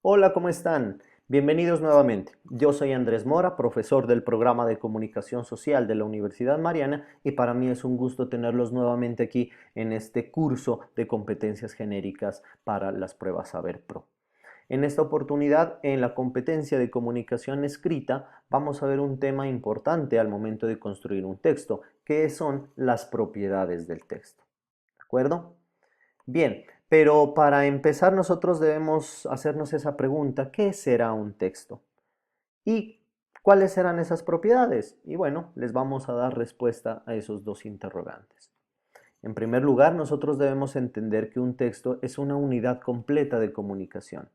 Hola, ¿cómo están? Bienvenidos nuevamente. Yo soy Andrés Mora, profesor del programa de Comunicación Social de la Universidad Mariana, y para mí es un gusto tenerlos nuevamente aquí en este curso de competencias genéricas para las pruebas Saber Pro. En esta oportunidad, en la competencia de comunicación escrita, vamos a ver un tema importante al momento de construir un texto, que son las propiedades del texto. ¿De acuerdo? Bien, pero para empezar nosotros debemos hacernos esa pregunta: ¿qué será un texto? ¿Y cuáles serán esas propiedades? Y bueno, les vamos a dar respuesta a esos dos interrogantes. En primer lugar, nosotros debemos entender que un texto es una unidad completa de comunicación,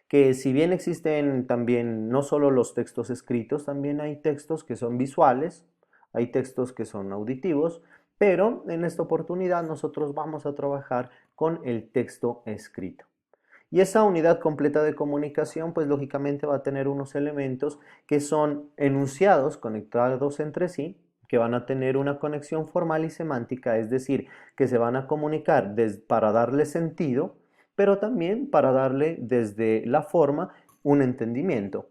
que si bien existen también no solo los textos escritos, también hay textos que son visuales, hay textos que son auditivos, pero en esta oportunidad nosotros vamos a trabajar con el texto escrito. Y esa unidad completa de comunicación, pues lógicamente va a tener unos elementos que son enunciados conectados entre sí, que van a tener una conexión formal y semántica, es decir, que se van a comunicar para darle sentido, pero también para darle desde la forma un entendimiento.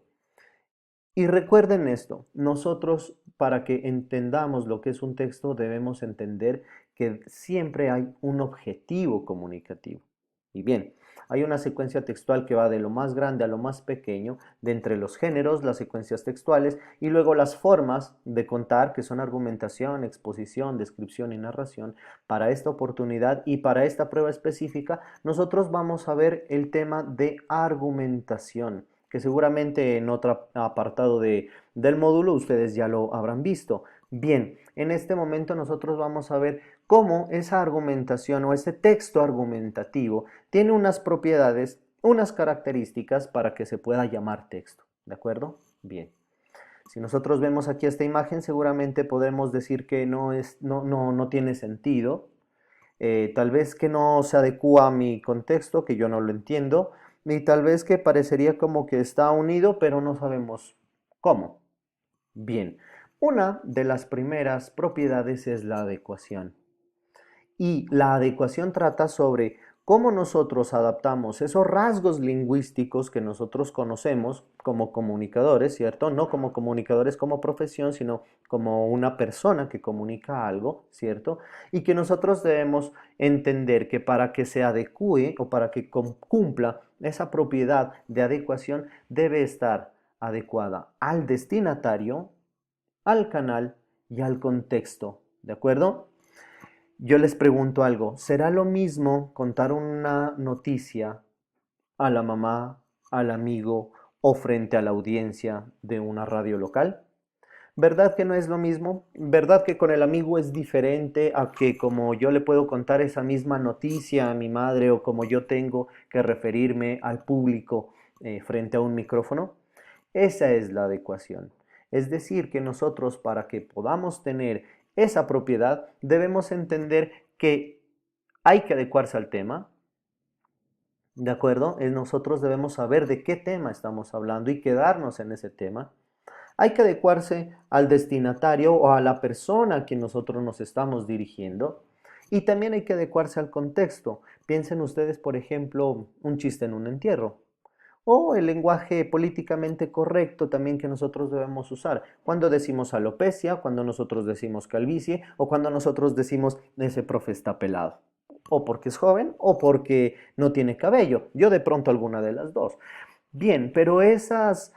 Y recuerden esto: nosotros, para que entendamos lo que es un texto, debemos entender que siempre hay un objetivo comunicativo. Y bien, hay una secuencia textual que va de lo más grande a lo más pequeño, de entre los géneros, las secuencias textuales, y luego las formas de contar, que son argumentación, exposición, descripción y narración. Para esta oportunidad y para esta prueba específica, nosotros vamos a ver el tema de argumentación, que seguramente en otro apartado del módulo ustedes ya lo habrán visto. Bien, en este momento nosotros vamos a ver cómo esa argumentación o ese texto argumentativo tiene unas propiedades, unas características para que se pueda llamar texto. ¿De acuerdo? Bien. Si nosotros vemos aquí esta imagen, seguramente podemos decir que no tiene sentido, tal vez que no se adecua a mi contexto, que yo no lo entiendo, y tal vez que parecería como que está unido, pero no sabemos cómo. Bien, una de las primeras propiedades es la adecuación. Y la adecuación trata sobre cómo nosotros adaptamos esos rasgos lingüísticos que nosotros conocemos como comunicadores, ¿cierto? No como comunicadores como profesión, sino como una persona que comunica algo, ¿cierto? Y que nosotros debemos entender que para que se adecue o para que cumpla esa propiedad de adecuación, debe estar adecuada al destinatario, al canal y al contexto, ¿de acuerdo? Yo les pregunto algo: ¿será lo mismo contar una noticia a la mamá, al amigo o frente a la audiencia de una radio local? ¿Verdad que no es lo mismo? ¿Verdad que con el amigo es diferente a que como yo le puedo contar esa misma noticia a mi madre, o como yo tengo que referirme al público frente a un micrófono? Esa es la adecuación. Es decir, que nosotros, para que podamos tener esa propiedad, debemos entender que hay que adecuarse al tema, ¿de acuerdo? Nosotros debemos saber de qué tema estamos hablando y quedarnos en ese tema. Hay que adecuarse al destinatario o a la persona a quien nosotros nos estamos dirigiendo. Y también hay que adecuarse al contexto. Piensen ustedes, por ejemplo, un chiste en un entierro, o el lenguaje políticamente correcto también que nosotros debemos usar. Cuando decimos alopecia, cuando nosotros decimos calvicie, o cuando nosotros decimos ese profe está pelado. O porque es joven o porque no tiene cabello. Yo de pronto alguna de las dos. Bien, pero esas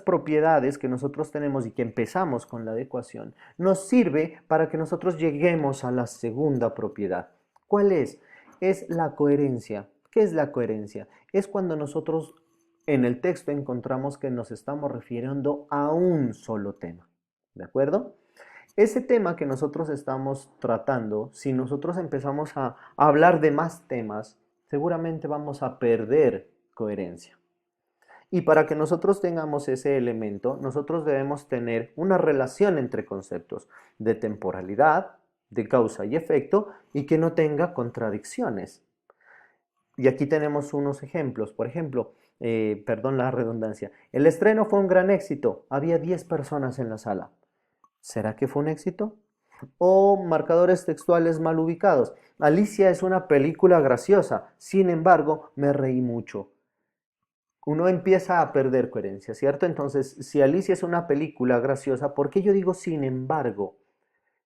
propiedades que nosotros tenemos y que empezamos con la adecuación nos sirve para que nosotros lleguemos a la segunda propiedad. ¿Cuál es? Es la coherencia. ¿Qué es la coherencia? Es cuando nosotros en el texto encontramos que nos estamos refiriendo a un solo tema. ¿De acuerdo? Ese tema que nosotros estamos tratando, si nosotros empezamos a hablar de más temas, seguramente vamos a perder coherencia. Y para que nosotros tengamos ese elemento, nosotros debemos tener una relación entre conceptos de temporalidad, de causa y efecto, y que no tenga contradicciones. Y aquí tenemos unos ejemplos. Por ejemplo, perdón la redundancia, el estreno fue un gran éxito, había 10 personas en la sala. ¿Será que fue un éxito? O marcadores textuales mal ubicados. Alicia es una película graciosa, sin embargo, me reí mucho. uno empieza a perder coherencia, ¿cierto? Entonces, si Alicia es una película graciosa, ¿por qué yo digo sin embargo?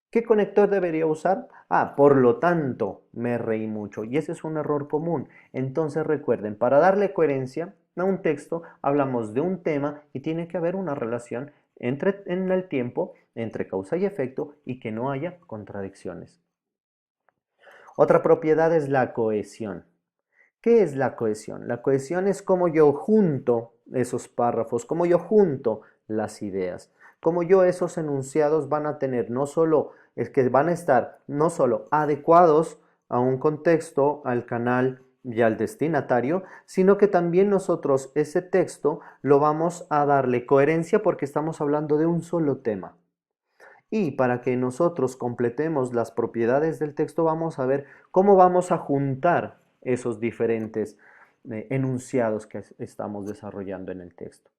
¿Qué conector debería usar? Ah, por lo tanto, me reí mucho. Y ese es un error común. Entonces recuerden, para darle coherencia a un texto, hablamos de un tema y tiene que haber una relación en el tiempo entre causa y efecto y que no haya contradicciones. Otra propiedad es la cohesión. ¿Qué es la cohesión? La cohesión es cómo yo junto esos párrafos, cómo yo junto las ideas, cómo yo esos enunciados van a tener no solo, es que van a estar no solo adecuados a un contexto, al canal y al destinatario, sino que también nosotros ese texto lo vamos a darle coherencia porque estamos hablando de un solo tema. Y para que nosotros completemos las propiedades del texto, vamos a ver cómo vamos a juntar esos diferentes enunciados que estamos desarrollando en el texto.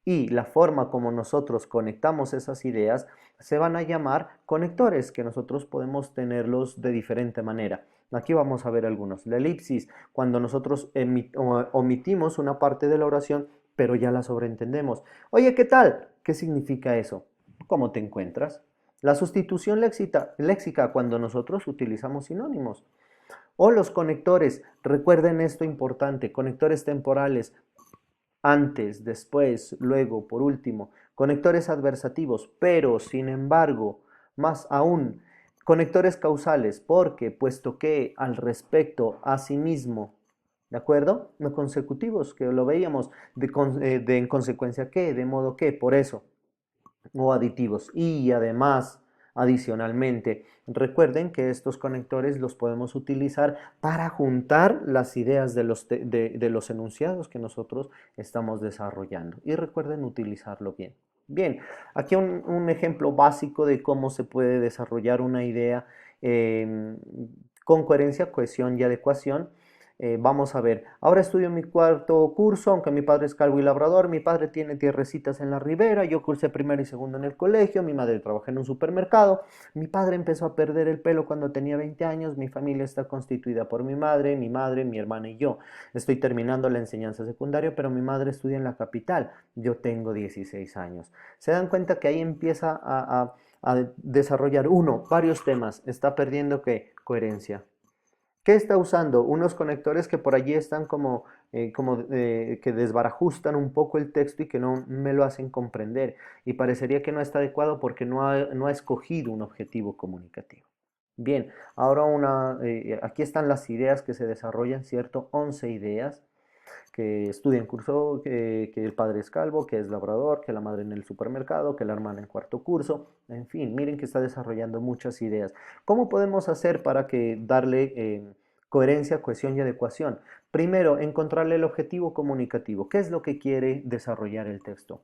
Y la forma como nosotros conectamos esas ideas se van a llamar conectores, que nosotros podemos tenerlos de diferente manera. Aquí vamos a ver algunos. La elipsis, cuando nosotros omitimos una parte de la oración, pero ya la sobreentendemos. Oye, ¿qué tal? ¿Qué significa eso? ¿Cómo te encuentras? La sustitución léxica cuando nosotros utilizamos sinónimos. O los conectores, recuerden esto importante, conectores temporales, antes, después, luego, por último, conectores adversativos, pero, sin embargo, más aún, conectores causales, porque, puesto que, al respecto, asimismo, ¿de acuerdo? No consecutivos, que lo veíamos, de en consecuencia que, de modo que, por eso, o aditivos. Y además, adicionalmente, recuerden que estos conectores los podemos utilizar para juntar las ideas de los enunciados que nosotros estamos desarrollando. Y recuerden utilizarlo bien. Bien, aquí un ejemplo básico de cómo se puede desarrollar una idea eh, con coherencia, cohesión y adecuación. Vamos a ver, ahora estudio mi cuarto curso, aunque mi padre es calvo y labrador, mi padre tiene tierrecitas en la ribera, yo cursé primero y segundo en el colegio, mi madre trabaja en un supermercado, mi padre empezó a perder el pelo cuando tenía 20 años, mi familia está constituida por mi madre, mi hermana y yo. Estoy terminando la enseñanza secundaria, pero mi madre estudia en la capital, yo tengo 16 años. Se dan cuenta que ahí empieza a desarrollar varios temas, está perdiendo ¿qué? Coherencia. ¿Qué está usando? Unos conectores que por allí están que desbarajustan un poco el texto y que no me lo hacen comprender. Y parecería que no está adecuado porque no ha escogido un objetivo comunicativo. Bien, ahora aquí están las ideas que se desarrollan, ¿cierto? 11 ideas que estudia en curso, que el padre es calvo, que es labrador, que la madre en el supermercado, que la hermana en cuarto curso, en fin, miren que está desarrollando muchas ideas. ¿Cómo podemos hacer para que darle coherencia, cohesión y adecuación? Primero, encontrarle el objetivo comunicativo. ¿Qué es lo que quiere desarrollar el texto?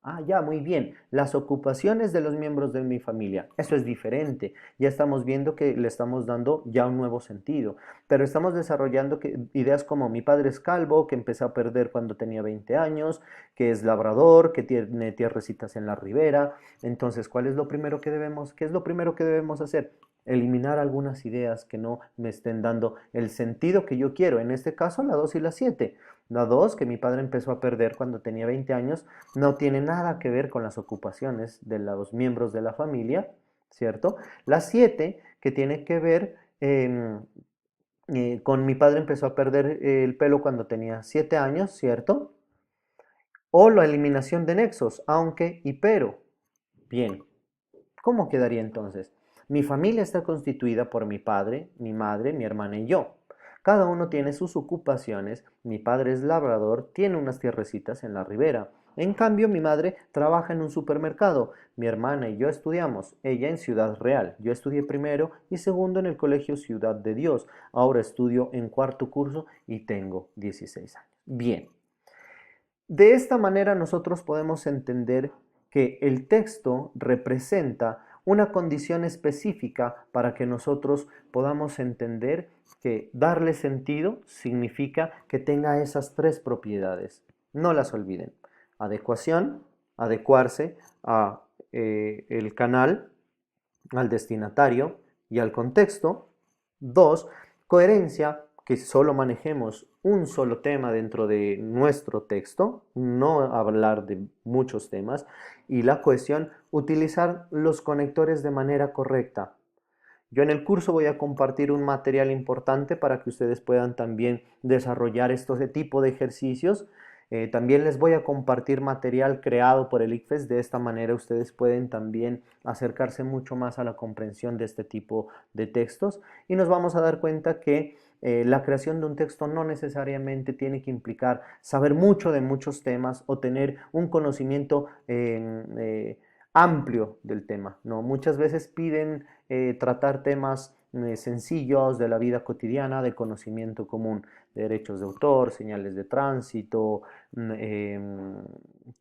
Ah, ya, muy bien. Las ocupaciones de los miembros de mi familia. Eso es diferente. Ya estamos viendo que le estamos dando ya un nuevo sentido. Pero estamos desarrollando ideas como mi padre es calvo, que empecé a perder cuando tenía 20 años, que es labrador, que tiene tierrecitas en la ribera. Entonces, qué es lo primero que debemos hacer? Eliminar algunas ideas que no me estén dando el sentido que yo quiero. En este caso, la 2 y la 7. La 2, que mi padre empezó a perder cuando tenía 20 años, no tiene nada que ver con las ocupaciones de los miembros de la familia, ¿cierto? La 7, que tiene que ver con mi padre empezó a perder el pelo cuando tenía 7 años, ¿cierto? O la eliminación de nexos, aunque y pero. Bien, ¿cómo quedaría entonces? Mi familia está constituida por mi padre, mi madre, mi hermana y yo. Cada uno tiene sus ocupaciones. Mi padre es labrador, tiene unas tierrecitas en la ribera. En cambio, mi madre trabaja en un supermercado. Mi hermana y yo estudiamos, ella en Ciudad Real. Yo estudié primero y segundo en el Colegio Ciudad de Dios. Ahora estudio en cuarto curso y tengo 16 años. Bien, de esta manera nosotros podemos entender que el texto representa una condición específica para que nosotros podamos entender que darle sentido significa que tenga esas tres propiedades. No las olviden. Adecuación, adecuarse a el canal, al destinatario y al contexto. Dos, coherencia, que solo manejemos un solo tema dentro de nuestro texto, no hablar de muchos temas. Y la cohesión, utilizar los conectores de manera correcta. Yo en el curso voy a compartir un material importante para que ustedes puedan también desarrollar este tipo de ejercicios. También les voy a compartir material creado por el ICFES. De esta manera ustedes pueden también acercarse mucho más a la comprensión de este tipo de textos y nos vamos a dar cuenta que la creación de un texto no necesariamente tiene que implicar saber mucho de muchos temas o tener un conocimiento amplio del tema, ¿no? Muchas veces piden tratar temas sencillos de la vida cotidiana, de conocimiento común, de derechos de autor, señales de tránsito,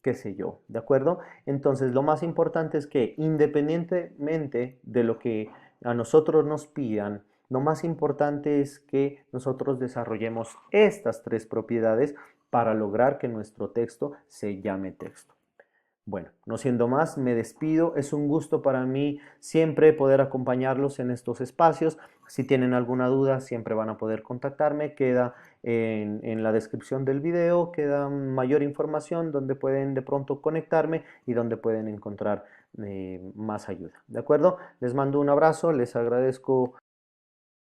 qué sé yo, ¿de acuerdo? Entonces, lo más importante es que independientemente de lo que a nosotros nos pidan, lo más importante es que nosotros desarrollemos estas tres propiedades para lograr que nuestro texto se llame texto. Bueno, no siendo más, me despido. Es un gusto para mí siempre poder acompañarlos en estos espacios. Si tienen alguna duda, siempre van a poder contactarme. Queda en la descripción del video, queda mayor información donde pueden de pronto conectarme y donde pueden encontrar más ayuda. ¿De acuerdo? Les mando un abrazo, les agradezco